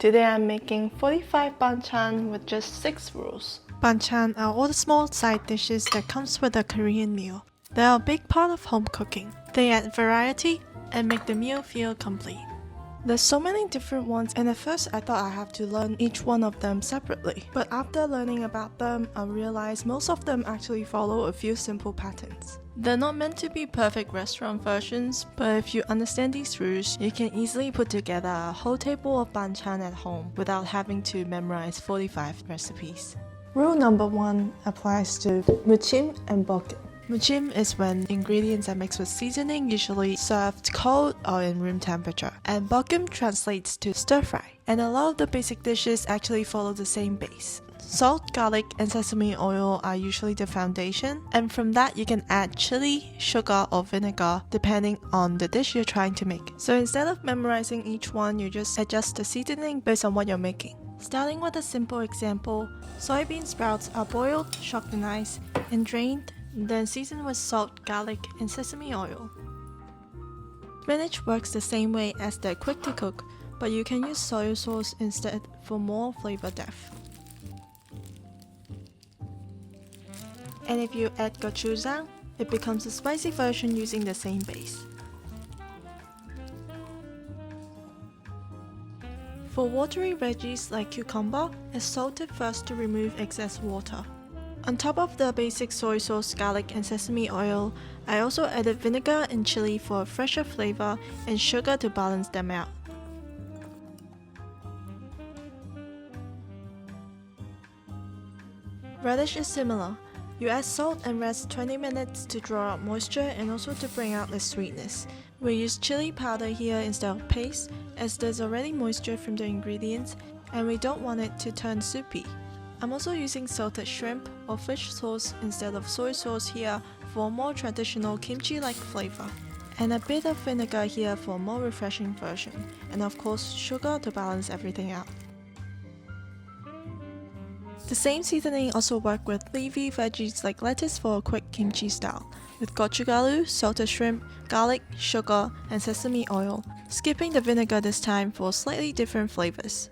Today I'm making 45 banchan with just 6 rules. Banchan are all the small side dishes that comes with a Korean meal. They are a big part of home cooking. They add variety and make the meal feel complete. There's so many different ones, and at first I thought I have to learn each one of them separately. But after learning about them, I realized most of them actually follow a few simple patterns. They're not meant to be perfect restaurant versions, but if you understand these rules, you can easily put together a whole table of banchan at home without having to memorize 45 recipes. Rule number 1 applies to muchim and bokkeum. Muchim is when ingredients are mixed with seasoning, usually served cold or in room temperature. And bokkeum translates to stir fry. And a lot of the basic dishes actually follow the same base. Salt, garlic, and sesame oil are usually the foundation, and from that you can add chilli, sugar, or vinegar depending on the dish you're trying to make. So instead of memorizing each one, you just adjust the seasoning based on what you're making. Starting with a simple example, soybean sprouts are boiled, shocked in ice, and drained, then seasoned with salt, garlic, and sesame oil. Spinach works the same way as they're quick to cook, but you can use soy sauce instead for more flavor depth. And if you add gochujang, it becomes a spicy version using the same base. For watery veggies like cucumber, it's salted first to remove excess water. On top of the basic soy sauce, garlic, and sesame oil, I also added vinegar and chilli for a fresher flavor and sugar to balance them out. Radish is similar. You add salt and rest 20 minutes to draw out moisture and also to bring out the sweetness. We use chili powder here instead of paste, as there's already moisture from the ingredients and we don't want it to turn soupy. I'm also using salted shrimp or fish sauce instead of soy sauce here for a more traditional kimchi-like flavor. And a bit of vinegar here for a more refreshing version, and of course sugar to balance everything out. The same seasoning also works with leafy veggies like lettuce for a quick kimchi style, with gochugaru, salted shrimp, garlic, sugar, and sesame oil, skipping the vinegar this time for slightly different flavors.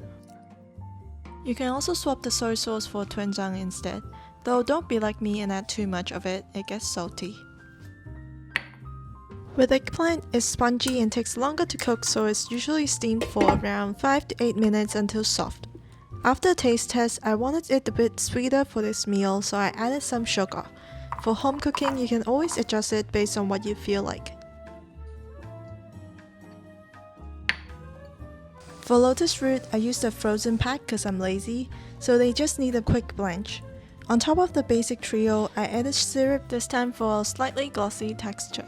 You can also swap the soy sauce for doenjang instead, though don't be like me and add too much of it, it gets salty. With eggplant, it's spongy and takes longer to cook, so it's usually steamed for around 5 to 8 minutes until soft. After a taste test, I wanted it a bit sweeter for this meal, so I added some sugar. For home cooking, you can always adjust it based on what you feel like. For lotus root, I used a frozen pack because I'm lazy, so they just need a quick blanch. On top of the basic trio, I added syrup this time for a slightly glossy texture.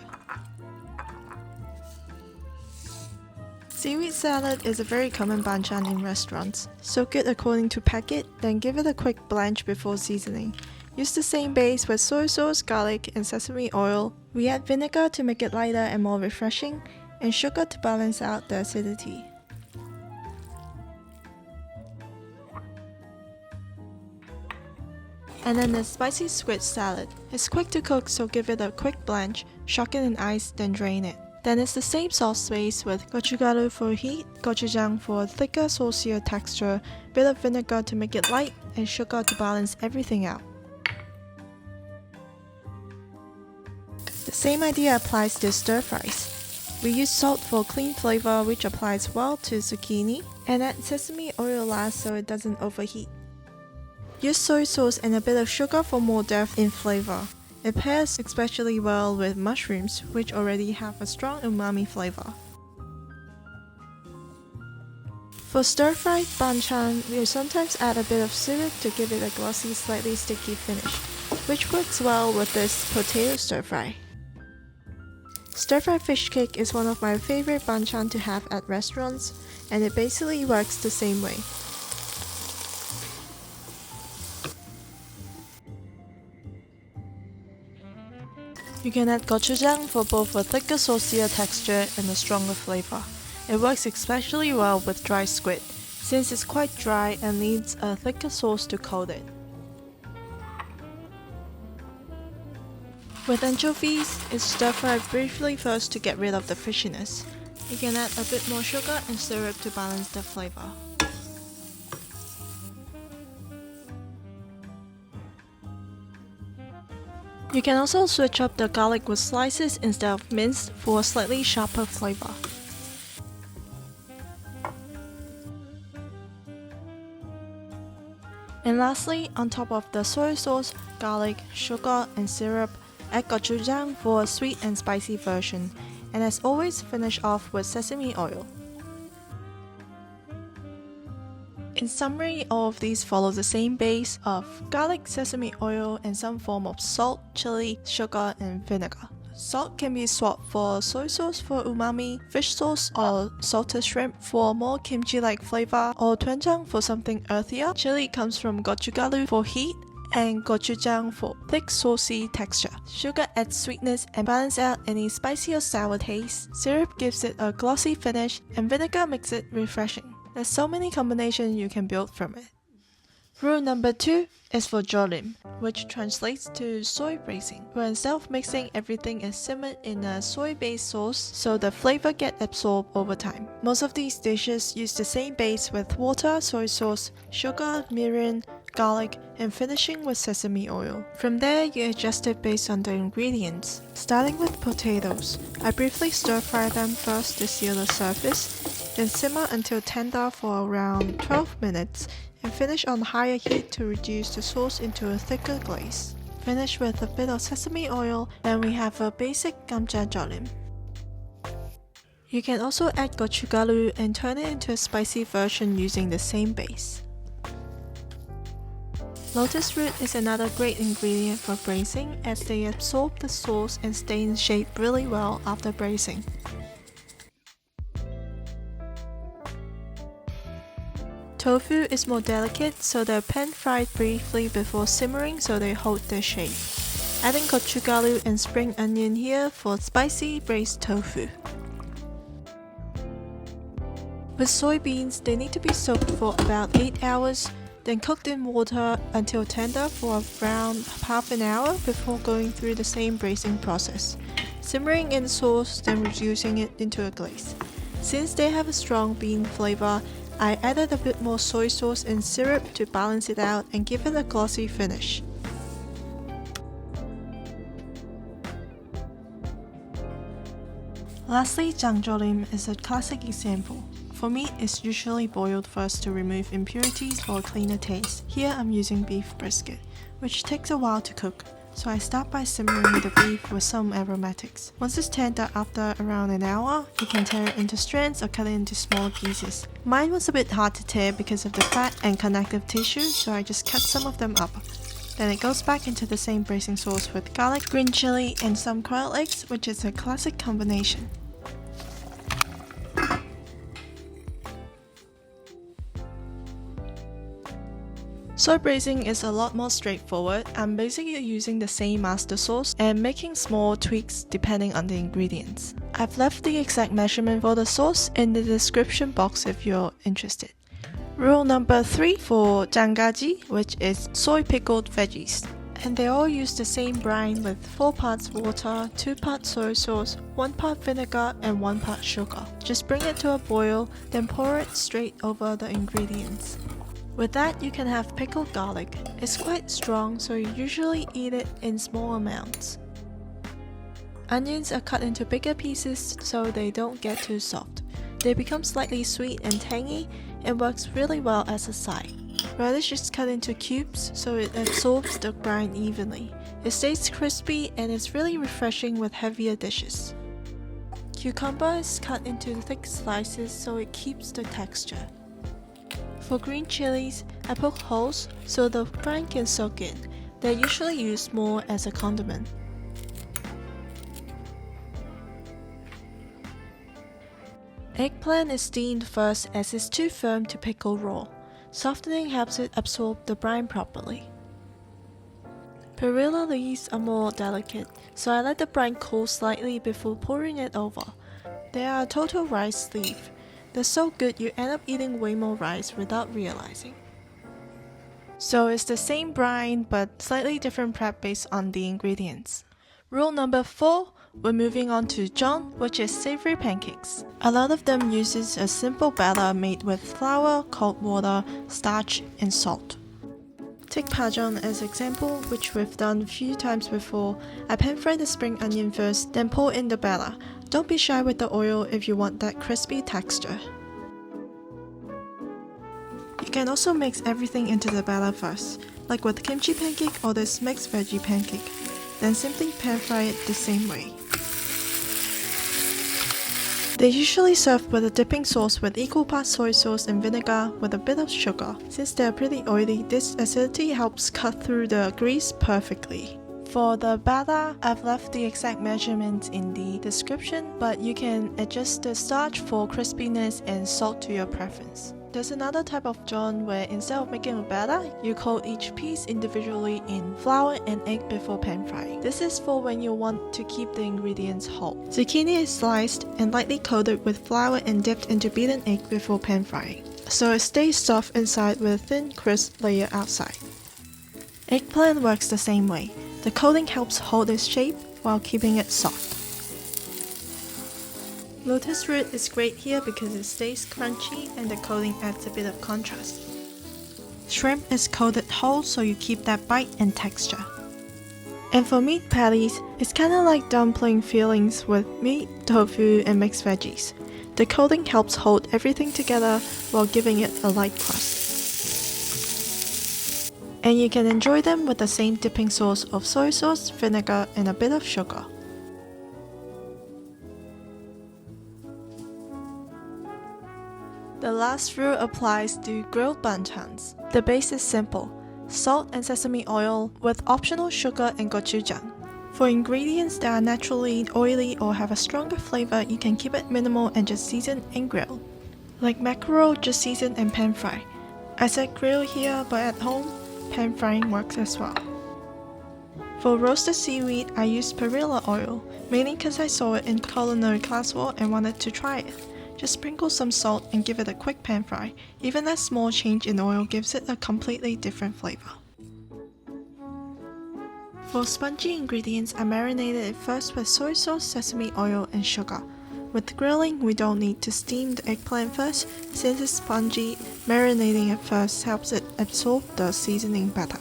Seaweed salad is a very common banchan in restaurants. Soak it according to packet, then give it a quick blanch before seasoning. Use the same base with soy sauce, garlic, and sesame oil. We add vinegar to make it lighter and more refreshing, and sugar to balance out the acidity. And then the spicy squid salad. It's quick to cook, so give it a quick blanch, shock it in ice, then drain it. Then it's the same sauce base with gochugaru for heat, gochujang for a thicker, saucier texture, bit of vinegar to make it light, and sugar to balance everything out. The same idea applies to stir fries. We use salt for clean flavor, which applies well to zucchini, and add sesame oil last so it doesn't overheat. Use soy sauce and a bit of sugar for more depth in flavor. It pairs especially well with mushrooms, which already have a strong umami flavor. For stir-fried banchan, we sometimes add a bit of syrup to give it a glossy, slightly sticky finish, which works well with this potato stir-fry. Stir-fried fish cake is one of my favorite banchan to have at restaurants, and it basically works the same way. You can add gochujang for both a thicker, saucier texture and a stronger flavor. It works especially well with dry squid, since it's quite dry and needs a thicker sauce to coat it. With anchovies, it's stir-fried briefly first to get rid of the fishiness. You can add a bit more sugar and syrup to balance the flavor. You can also switch up the garlic with slices instead of minced for a slightly sharper flavor. And lastly, on top of the soy sauce, garlic, sugar, and syrup, add gochujang for a sweet and spicy version, and as always, finish off with sesame oil. In summary, all of these follow the same base of garlic, sesame oil, and some form of salt, chili, sugar, and vinegar. Salt can be swapped for soy sauce for umami, fish sauce or salted shrimp for more kimchi-like flavor, or doenjang for something earthier. Chili comes from gochugaru for heat, and gochujang for thick saucy texture. Sugar adds sweetness and balance out any spicy or sour taste. Syrup gives it a glossy finish, and vinegar makes it refreshing. There's so many combinations you can build from it. Rule number 2 is for jorim, which translates to soy braising, where instead of mixing, everything is simmered in a soy-based sauce so the flavor gets absorbed over time. Most of these dishes use the same base with water, soy sauce, sugar, mirin, garlic, and finishing with sesame oil. From there, you adjust it based on the ingredients. Starting with potatoes, I briefly stir-fry them first to seal the surface, then simmer until tender for around 12 minutes, and finish on higher heat to reduce the sauce into a thicker glaze. Finish with a bit of sesame oil, and we have a basic gamja jorim. You can also add gochugaru and turn it into a spicy version using the same base. Lotus root is another great ingredient for braising as they absorb the sauce and stay in shape really well after braising. Tofu is more delicate, so they're pan-fried briefly before simmering so they hold their shape. Adding gochugaru and spring onion here for spicy braised tofu. With soybeans, they need to be soaked for about 8 hours, then cooked in water until tender for around half an hour before going through the same braising process. Simmering in sauce, then reducing it into a glaze. Since they have a strong bean flavor, I added a bit more soy sauce and syrup to balance it out and give it a glossy finish. Lastly, jorim is a classic example. For meat, it's usually boiled first to remove impurities for a cleaner taste. Here I'm using beef brisket, which takes a while to cook, so I start by simmering the beef with some aromatics. Once it's tender after around an hour, you can tear it into strands or cut it into smaller pieces. Mine was a bit hard to tear because of the fat and connective tissue, so I just cut some of them up. Then it goes back into the same braising sauce with garlic, green chili, and some quail eggs, which is a classic combination. Soy braising is a lot more straightforward. I'm basically using the same master sauce and making small tweaks depending on the ingredients. I've left the exact measurement for the sauce in the description box if you're interested. Rule number 3 for jangajji, which is soy pickled veggies. And they all use the same brine with 4 parts water, 2 parts soy sauce, 1 part vinegar, and 1 part sugar. Just bring it to a boil, then pour it straight over the ingredients. With that, you can have pickled garlic. It's quite strong, so you usually eat it in small amounts. Onions are cut into bigger pieces so they don't get too soft. They become slightly sweet and tangy and works really well as a side. Radish is cut into cubes so it absorbs the brine evenly. It stays crispy and it's really refreshing with heavier dishes. Cucumber is cut into thick slices so it keeps the texture. For green chilies, I poke holes so the brine can soak in. They're usually used more as a condiment. Eggplant is steamed first as it's too firm to pickle raw. Softening helps it absorb the brine properly. Perilla leaves are more delicate, so I let the brine cool slightly before pouring it over. They are a total rice leaf. They're so good you end up eating way more rice without realizing. So it's the same brine but slightly different prep based on the ingredients. Rule number 4, we're moving on to jeon, which is savory pancakes. A lot of them uses a simple batter made with flour, cold water, starch, and salt. Take banchan as example, which we've done a few times before. I pan-fry the spring onion first, then pour in the batter. Don't be shy with the oil if you want that crispy texture. You can also mix everything into the batter first, like with kimchi pancake or this mixed veggie pancake. Then simply pan-fry it the same way. They usually serve with a dipping sauce with equal parts soy sauce and vinegar with a bit of sugar. Since they are pretty oily, this acidity helps cut through the grease perfectly. For the batter, I've left the exact measurements in the description, but you can adjust the starch for crispiness and salt to your preference. There's another type of jeon where instead of making a batter, you coat each piece individually in flour and egg before pan frying. This is for when you want to keep the ingredients whole. Zucchini is sliced and lightly coated with flour and dipped into beaten egg before pan frying, so it stays soft inside with a thin, crisp layer outside. Eggplant works the same way. The coating helps hold its shape while keeping it soft. Lotus root is great here because it stays crunchy and the coating adds a bit of contrast. Shrimp is coated whole so you keep that bite and texture. And for meat patties, it's kinda like dumpling fillings with meat, tofu, and mixed veggies. The coating helps hold everything together while giving it a light crust. And you can enjoy them with the same dipping sauce of soy sauce, vinegar, and a bit of sugar. The last rule applies to grilled banchans. The base is simple: salt and sesame oil with optional sugar and gochujang. For ingredients that are naturally oily or have a stronger flavor, you can keep it minimal and just season and grill. Like mackerel, just season and pan fry. I said grill here, but at home, pan frying works as well. For roasted seaweed, I used perilla oil, mainly because I saw it in culinary class and wanted to try it. Just sprinkle some salt and give it a quick pan fry. Even a small change in oil gives it a completely different flavor. For spongy ingredients, I marinated it first with soy sauce, sesame oil, and sugar. With grilling, we don't need to steam the eggplant first. Since it's spongy, marinating it first helps it absorb the seasoning better.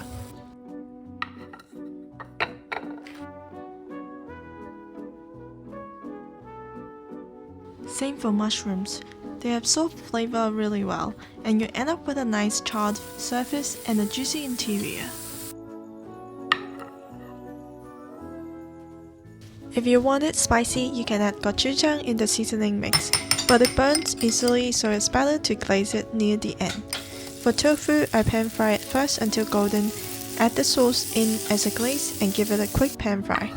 Same for mushrooms. They absorb flavor really well, and you end up with a nice charred surface and a juicy interior. If you want it spicy, you can add gochujang in the seasoning mix, but it burns easily, so it's better to glaze it near the end. For tofu, I pan fry it first until golden, add the sauce in as a glaze and give it a quick pan fry.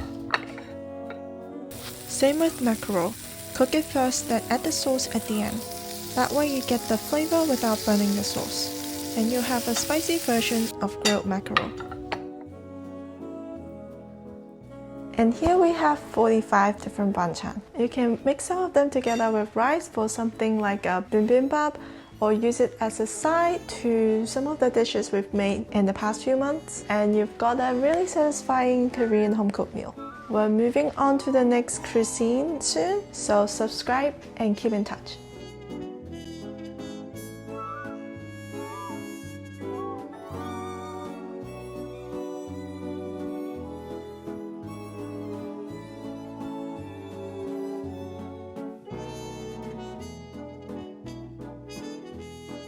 Same with mackerel. Cook it first, then add the sauce at the end. That way you get the flavor without burning the sauce, and you'll have a spicy version of grilled mackerel. And here we have 45 different banchan. You can mix some of them together with rice for something like a bibimbap, or use it as a side to some of the dishes we've made in the past few months, and you've got a really satisfying Korean home-cooked meal. We're moving on to the next cuisine soon, so subscribe and keep in touch.